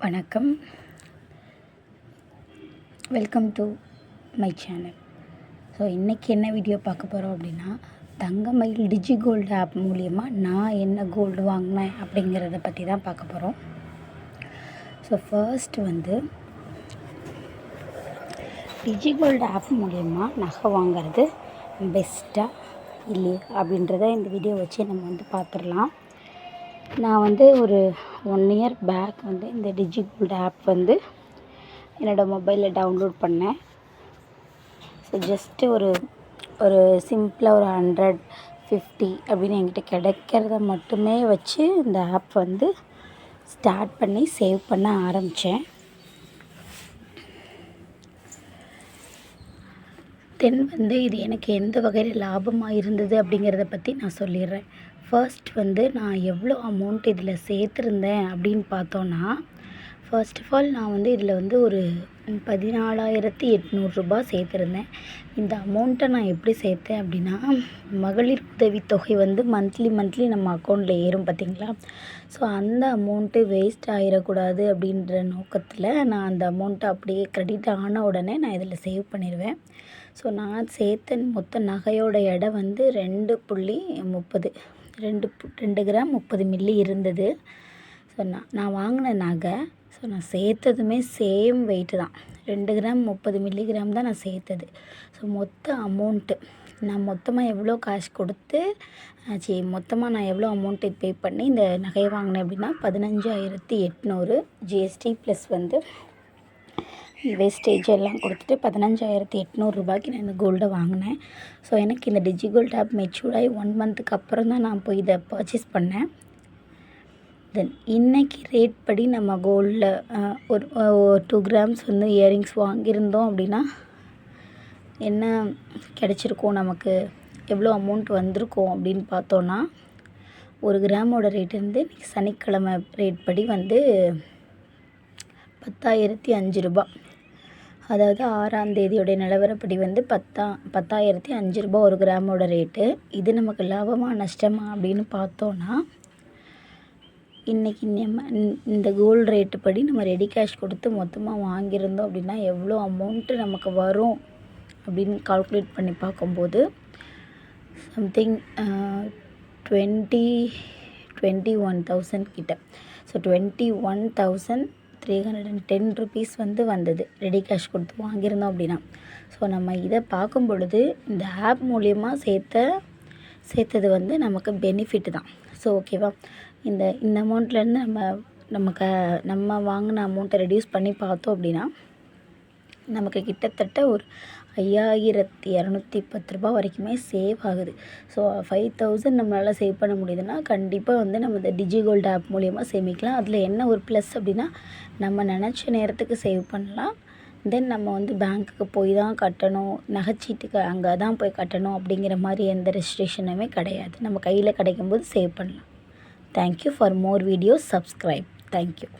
வணக்கம், welcome to my channel. So இன்றைக்கி என்ன வீடியோ பார்க்க போகிறோம் அப்படின்னா, தங்கமயில் டிஜி கோல்டு ஆப் மூலிமா நான் என்ன கோல்டு வாங்கினேன் அப்படிங்கிறத பற்றி தான் பார்க்க போகிறோம். ஸோ ஃபர்ஸ்ட் டிஜி கோல்டு ஆப் மூலிமா நகை வாங்கிறது பெஸ்ட்டாக இல்லையா அப்படின்றத இந்த வீடியோ வச்சு நம்ம பார்த்துடலாம். நான் ஒரு 1 இயர் பேக் இந்த டிஜி கோல்டு ஆப் என்னோடய மொபைலில் டவுன்லோட் பண்ணேன். ஸோ ஜஸ்ட்டு ஒரு சிம்பிளாக ஒரு 150 அப்படின்னு என்கிட்ட கிடைக்கிறத மட்டுமே வச்சு இந்த ஆப் ஸ்டார்ட் பண்ணி சேவ் பண்ண ஆரம்பித்தேன். தென் இது எனக்கு எந்த வகையில் லாபமாக இருந்தது அப்படிங்கிறத பற்றி நான் சொல்லிடுறேன். ஃபர்ஸ்ட் நான் எவ்வளோ அமௌண்ட் இதில் சேர்த்துருந்தேன் அப்படின்னு பார்த்தோன்னா, ஃபர்ஸ்ட் ஆஃப் ஆல் நான் இதில் ஒரு 14,800 சேர்த்துருந்தேன். இந்த அமௌண்ட்டை நான் எப்படி சேர்த்தேன் அப்படின்னா, மகளிர் உதவித்தொகை மந்த்லி நம்ம அக்கௌண்ட்டில் ஏறும் பார்த்திங்களா. ஸோ அந்த அமௌண்ட்டு வேஸ்ட் ஆகிடக்கூடாது அப்படின்ற நோக்கத்தில் நான் அந்த அமௌண்ட்டை அப்படியே கிரெடிட் ஆன உடனே நான் இதில் சேவ் பண்ணிடுவேன். ஸோ நான் சேர்த்த மொத்த நகையோட எடை 2 கிராம் 30 மில்லி இருந்தது. ஸோ நான் வாங்கின நகை, ஸோ நான் சேர்த்ததுமே சேம் வெயிட்டு தான், 2 கிராம் 30 மில்லிகிராம் தான் நான் சேர்த்தது. ஸோ மொத்த அமௌண்ட்டு நான் மொத்தமாக எவ்வளோ காசு கொடுத்து மொத்தமாக நான் எவ்வளோ அமௌண்ட்டு பே பண்ணி இந்த நகையை வாங்கினேன் அப்படின்னா 15,800 ஜிஎஸ்டி ப்ளஸ் வேஸ்டேஜ் எல்லாம் கொடுத்துட்டு 15,800 நான் இந்த கோல்டை வாங்கினேன். ஸோ எனக்கு இந்த டிஜி கோல்டு ஆப் மெச்சூர்ட் ஆகி 1 மந்த்துக்கு அப்புறம் தான் நான் போய் இதை பர்ச்சேஸ் பண்ணேன். தென் இன்றைக்கி ரேட் படி நம்ம கோல்டில் ஒரு 2 கிராம்ஸ் இயரிங்ஸ் வாங்கியிருந்தோம் அப்படின்னா என்ன கிடச்சிருக்கோம், நமக்கு எவ்வளோ அமௌண்ட் வந்திருக்கோம் அப்படின்னு பார்த்தோன்னா, 1 கிராமோட ரேட் இன்றைக்கி சனிக்கிழமை ரேட் படி 10,005 அதாவது 6ஆம் தேதியோடைய நிலவரப்படி 10,005 1 கிராமோட ரேட்டு. இது நமக்கு லாபமாக நஷ்டமா அப்படின்னு பார்த்தோன்னா, இன்றைக்கி நம்ம இந்த கோல்டு ரேட்டு படி நம்ம ரெடி கேஷ் கொடுத்து மொத்தமாக வாங்கியிருந்தோம் அப்படின்னா எவ்வளோ அமௌண்ட்டு நமக்கு வரும் அப்படின்னு கால்குலேட் பண்ணி பார்க்கும்போது சம்திங் 21,000 கிட்ட. ஸோ 21,310 ருபீஸ் வந்தது ரெடி கேஷ் கொடுத்து வாங்கியிருந்தோம் அப்படின்னா. ஸோ நம்ம இதை பார்க்கும் பொழுது இந்த ஆப் மூலிமா சேர்த்தது நமக்கு பெனிஃபிட் தான். ஸோ ஓகேவா, இந்த அமௌண்ட்லேருந்து நம்ம வாங்கின அமௌண்ட்டை ரெடியூஸ் பண்ணி பார்த்தோம் அப்படின்னா நமக்கு கிட்டத்தட்ட ஒரு 5,210 வரைக்குமே சேவ் ஆகுது. ஸோ 5,000 நம்மளால் சேவ் பண்ண முடியுதுன்னா கண்டிப்பாக நம்ம இந்த டிஜி கோல்டு ஆப் மூலிமா சேமிக்கலாம். அதில் என்ன ஒரு ப்ளஸ் அப்படின்னா, நம்ம நினச்ச நேரத்துக்கு சேவ் பண்ணலாம். தென் நம்ம பேங்க்குக்கு போய் தான் கட்டணும், நகைச்சீட்டுக்கு அங்கே தான் போய் கட்டணும் அப்படிங்கிற மாதிரி எந்த ரெஸ்ட்ரிக்ஷனுமே கிடையாது. நம்ம கையில் கிடைக்கும்போது சேவ் பண்ணலாம். Thank you. For more videos subscribe. Thank you.